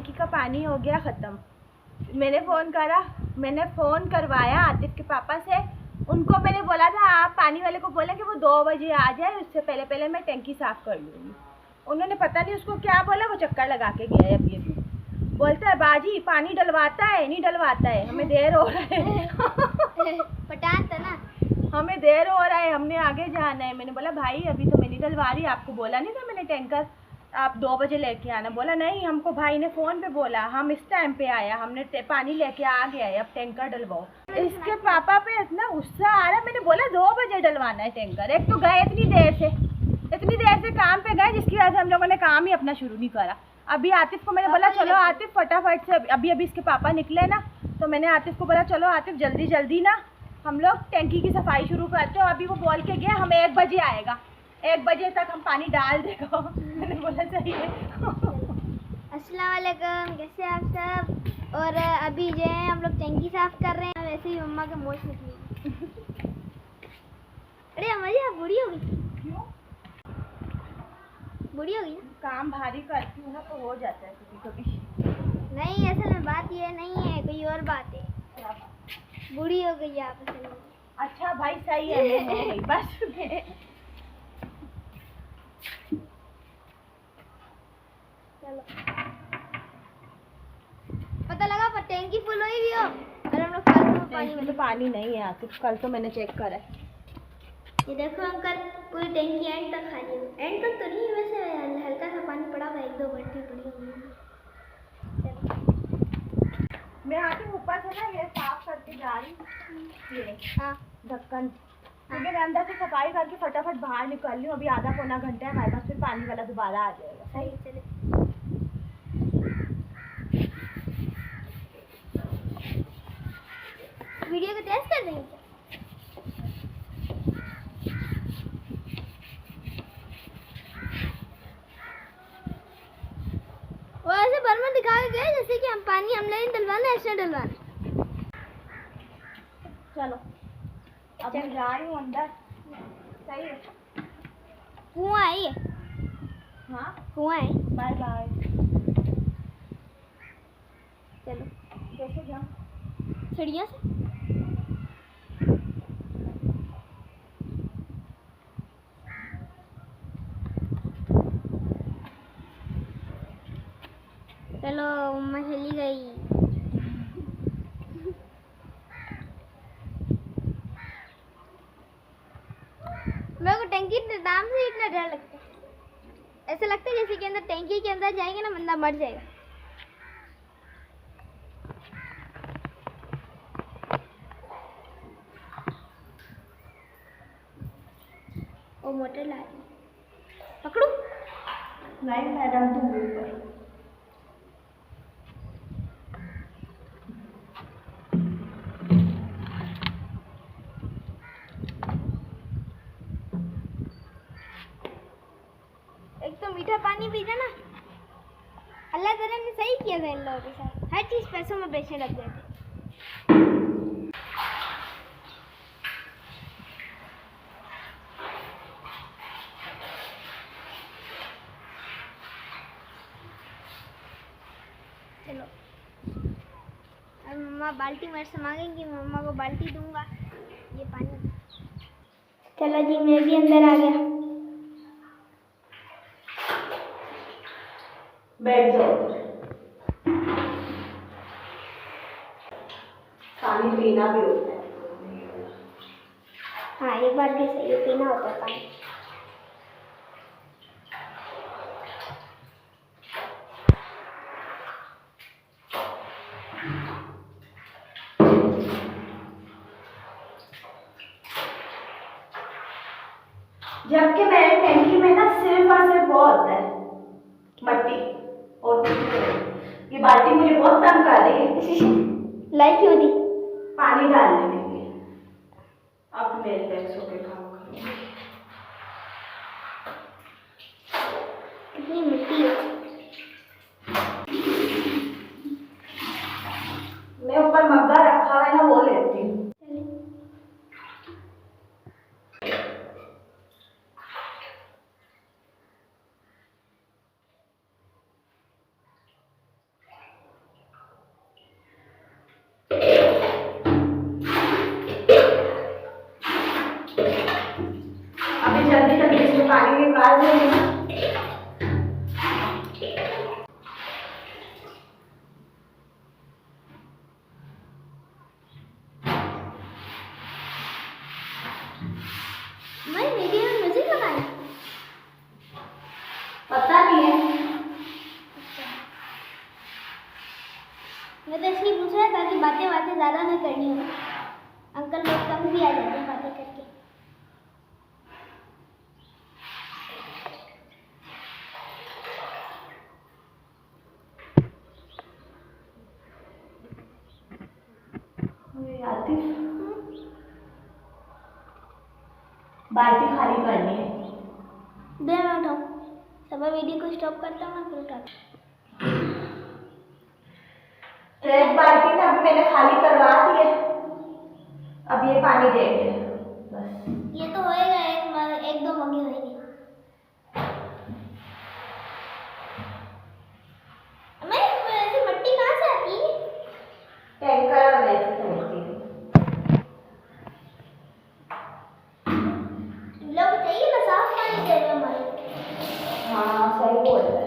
टैंकी का पानी हो गया ख़त्म। मैंने फ़ोन करवाया आतिफ के पापा से। उनको मैंने बोला था आप पानी वाले को बोले कि वो 2 बजे आ जाए, उससे पहले मैं टैंकी साफ़ कर लूँगी। उन्होंने पता नहीं उसको क्या बोला, वो चक्कर लगा के गया है। अभी बोलता है बाजी पानी डलवाता है नहीं डलवाता है, हमें देर हो रहा है। पटान था ना, हमें देर हो रहा है, हमने आगे जाना है। मैंने बोला भाई अभी तो मैं नहीं डलवा रही, आपको बोला नहीं था मैंने टैंकर आप 2 बजे लेके आना। बोला नहीं, हमको भाई ने फ़ोन पे बोला, हम इस टाइम पे आया, हमने पानी लेके आ गया है, अब टैंकर डलवाओ। इसके पापा पे इतना गुस्सा आ रहा है। मैंने बोला 2 बजे डलवाना है टैंकर। एक तो गए इतनी देर से काम पे गए, जिसकी वजह से हम लोगों ने काम ही अपना शुरू नहीं करा। अभी आतिफ को मैंने बोला चलो आतिफ फटाफट से, अभी इसके पापा निकले ना, तो मैंने आतिफ को बोला चलो आतिफ जल्दी ना हम लोग टैंकी की सफाई शुरू करते हो। अभी वो बोल के गया हम 1 बजे आएगा, 1 बजे तक हम पानी डाल देगा। मैंने बोला सही है। अस्सलाम वालेकुम, कैसे आप सब। और अभी जो है हम लोग टैंकी साफ कर रहे हैं। वैसे ही मम्मा के मोच निकली। अरे हमारी आप बुढ़ी हो गई। क्यों? बुढ़ी हो गई काम भारी करती हूँ ना तो हो जाता है कभी। नहीं, असल में बात ये नहीं है, कोई और बात है। बुढ़ी हो गई आप असल में। अच्छा भाई सही है, मैं हो गई बस। चलो पता लगा पर टैंकी फुल हुई भी हो और हम लोग फालतू में पानी नहीं है आतिफ, कल तो मैंने चेक करा है। ये देखो अंकल, पूरी टैंकी एंड तक खाली है। एंड तक तो नहीं, वैसे हल्का सा पानी पड़ा हुआ है, 1-2 घंटे पड़ी हुई। मैं आतिफ ऊपर से ना ये साफ करके जा रही हूँ, ये हाँ ढक्कन, क्योंकि मैं अंदर से सफाई करके फटाफट बाहर निकल रही हूँ। अभी आधा पौना घंटा है हमारे पास, फिर पानी वाला दोबारा आ जाएगा। सही, चले। वीडियो को तेज कर देंगे क्या? वो ऐसे बर्मा दिखा के गए जैसे कि हम पानी हमने नहीं डलवाना, ऐसे डलवाना। चलो अब मैं जा रही हूँ अंदर। सही है, कुआं है ये। हाँ कुआं है। Bye bye. चलो कैसे जाऊँ? सीढ़ियों से। चलो मम्मा चली गई। मेरे को टैंकी के नाम से इतना डर लगता है। ऐसा लगता है जैसे कि अंदर टैंकी के अंदर जाएंगे ना बंदा मर जाएगा। वो मोटर ला रही, पकड़ू? नहीं मैडम तुम ऊपर। एक तो मीठा पानी पीना ना, अल्लाह ताला ने सही किया था इन लोगों के साथ। हर चीज़ पैसों में बेचने लग गए थे। चलो अब मम्मा बाल्टी मेरे से मांगेंगी, मम्मा को बाल्टी दूंगा ये पानी। चलो जी मैं भी अंदर आ गया। बैठ जाओ, पानी पीना भी होता है। हाँ ये बात भी सही है, पीना होता है पानी। जबकि मेरे टैंकी में ना सिर्फ और सिर्फ वो होता है मट्टी और कुछ नहीं। ये बाल्टी मुझे बहुत तंग कर रही है। लाई क्यों थी? पानी डालने के लिए। अब मेरे पैसों के काम करूँगी। कितनी मिट्टी है। मैं ऊपर मग्गा रखा हुआ है ना, वो लेती हूँ। मैं तो इसलिए पूछ रहा था कि बातें बातें ज़्यादा ना करनी हो। अंकल बहुत कम भी आ जाते हैं बातें करके। बाल्टी खाली करनी है। दे मैं उठाऊँ। सब वीडियो को स्टॉप करता हूँ ना फिर उठाता तो एक बाल्टी ना अभी मैंने खाली करवा दी है, अब ये पानी देंगे बस। ये तो होएगा, एक दो मग्गे होएंगे। मैं ऐसे मट्टी कहाँ से आती है? टैंकर में से खरीदती हूँ। लोग चाहिए ना साफ पानी दे रहे हमारे। हाँ सही बोल रहे हैं।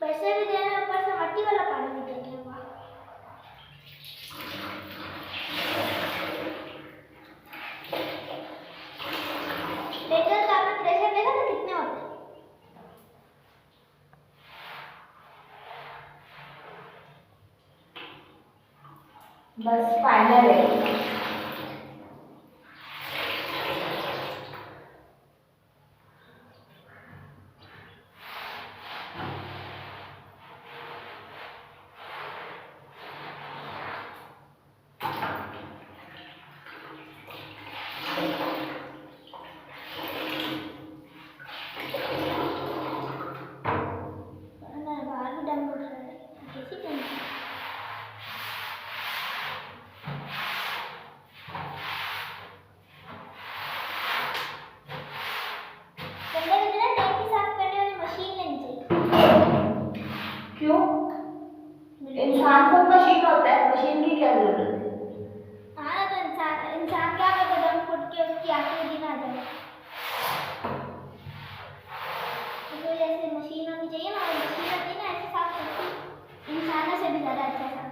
पैसे भी दे रहे हैं, ऊपर से मट्टी वाला पानी भी दे रहे हैं। लेटर का आपने प्रेशर देखा था कितने होते हैं? बस फाइनल है। बाहर भी डंग उठ रहा है, कैसी करनी? गंदे गंदे ना टैंकी साफ करने वाली मशीन लेनी चाहिए। क्यों? इंसान को मशीन होता है, मशीन की क्या जरूरत है? हाँ तो इंसान क्या करता दम फुट के उसकी आखिरी दिन आ जाए। इस वजह से मशीन होनी चाहिए ना, और मशीन होती है ना ऐसे साफ करती इंसानों से भी ज़्यादा अच्छा साफ।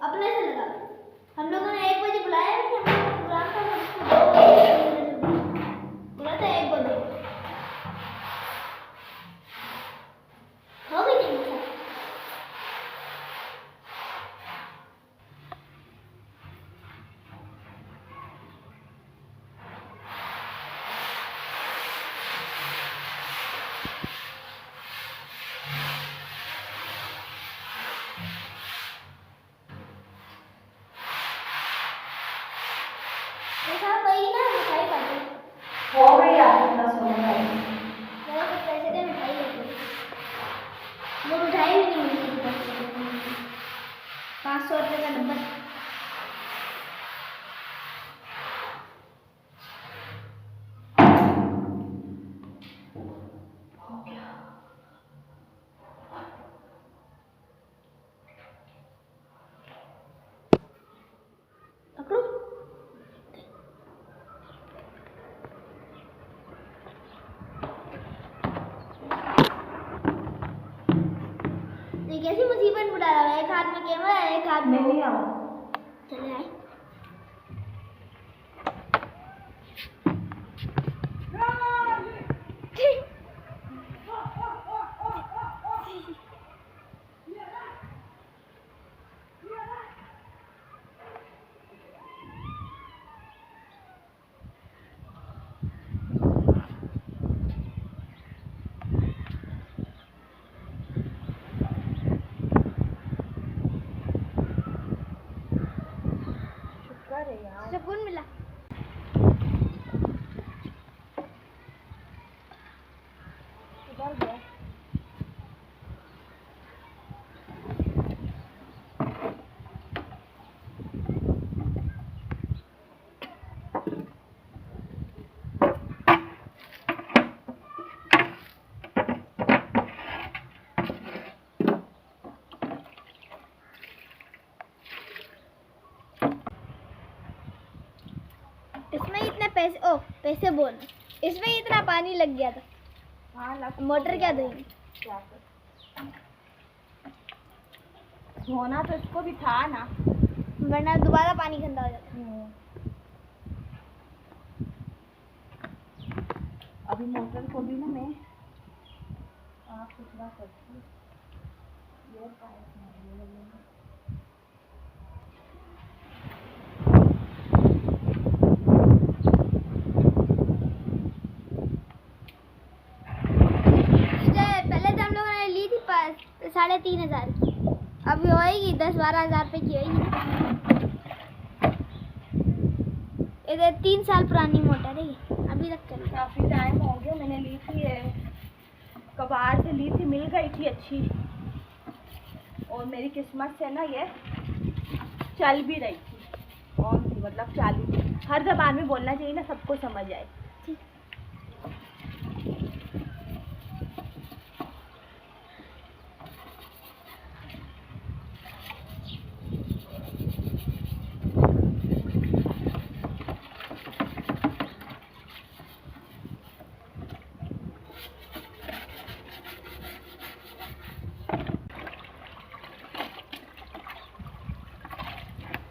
अपने से लगा हम लोगों ने 1 बजे बुलाया नहीं, हम लोगों को प्रोग्राम था उसको 2 बजे बोला था 1 बजे हो गई नहीं सर। साहब वही ना मिठाई खाते हो गई आप इतना सोना है। वो तो पैसे दे मिठाई लेते वो मिठाई भी नहीं मिलती 500 रुपये का डब्बा। पकड़ो ये कैसी मुसीबत में डाला हुआ है? एक हाथ में कैमरा है, एक हाथ में नहीं आओ। चले आए। सुकून मिला। इधर गया। इसमें इतने पैसे पैसे बोल इसमें इतना पानी लग गया था। हाँ लग मोटर क्या देंगे? क्या कर धोना तो इसको भी था ना, वरना दोबारा पानी गंदा हो जाता है। अभी मोटर को भी ना मैं साफ सुथरा करती हूँ। ये पाइप मारने लगेंगे। पहले तो हम लोगों ने ली थी 3,500 की, अभी होएगी 10-12 हज़ार रुपये की होएगी। ये 3 साल पुरानी मोटर है, अभी तक चल रही है। काफ़ी टाइम हो गया, मैंने ली थी ये कबाड़ से ली थी, मिल गई थी अच्छी, और मेरी किस्मत से ना ये चल भी रही थी, कौन थी मतलब चालू थी। हर ज़बान में बोलना चाहिए ना, सबको समझ आए।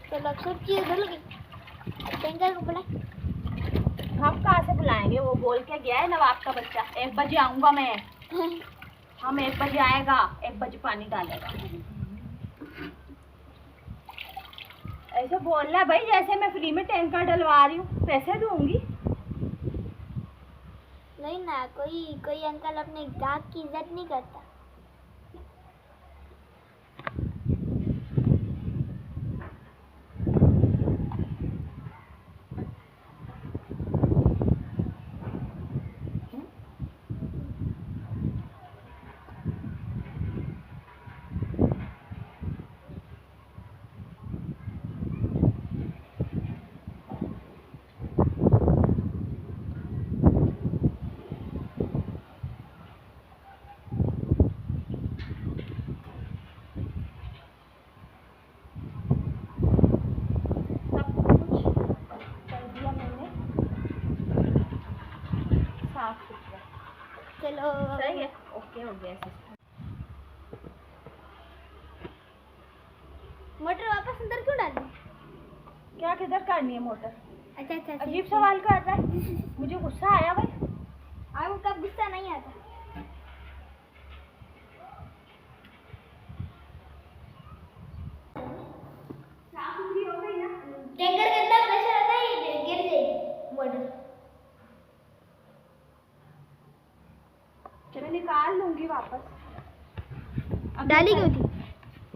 चलो अब सब चीज़ धुल गई, टैंकर को बुला। हम कहाँ से बुलाएंगे, वो बोल के गया है नवाब का बच्चा 1 बजे आऊँगा मैं। हम 1 बजे आएगा, 1 बजे पानी डालेगा। ऐसे बोलना है भाई, जैसे मैं फ्री में टैंकर डलवा रही हूँ, पैसे दूंगी। नहीं ना, कोई अंकल अपने ग्राहक की इज्जत नहीं करता। चलो सही है, ओके हो गया सिस्टम। मोटर वापस अंदर क्यों डाली? क्या किधर करनी है मोटर? अच्छा, अजीब सवाल कर रहा है, मुझे गुस्सा आया भाई। आपको कब गुस्सा नहीं आता? टैंकर के अंदर प्रेशर आता है, ये गिर जाएगी मोटर। चलो निकाल लूंगी वापस। डाली क्यों थी?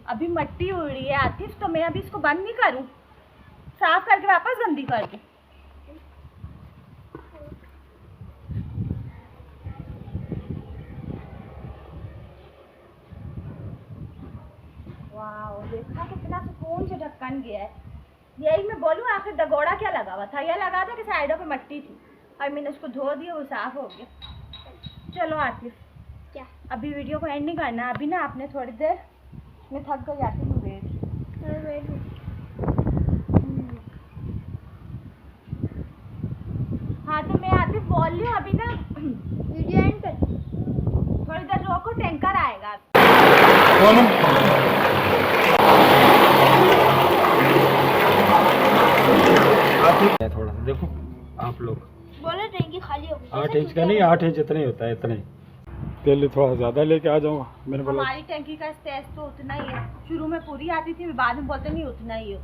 अभी मट्टी उड़ रही है आतिफ, तो मैं अभी इसको बंद नहीं करूं, साफ करके वापस गंदी कर दूं। वाह, देखा कितना सुकून से ढक्कन गया है। यही मैं बोलूँ, आखिर दगोड़ा क्या लगा हुआ था? यह लगा था कि साइडों पे मट्टी थी, और मैंने उसको धो दिया, वो साफ हो गया। चलो आतिफ, क्या अभी वीडियो को एंड नहीं करना, अभी ना आपने थोड़ी देर, मैं थक गई आती हूँ। वेट। हाँ तो मैं आतिफ बोल रही हूँ, अभी ना वीडियो एंड कर। थोड़ी देर रोको, टैंकर आएगा। थोड़ा सा देखो आप लोग, बोलो टैंकी खाली हो गई। 8 इंच का नहीं, 8 इंच इतना ही होता है, इतना ही। तेल थोड़ा ज़्यादा लेके आ जाऊँगा, मैंने बोला। हमारी टैंकी का स्टेज तो उतना ही है, शुरू में पूरी आती थी, बाद में बोलते नहीं उतना ही हो।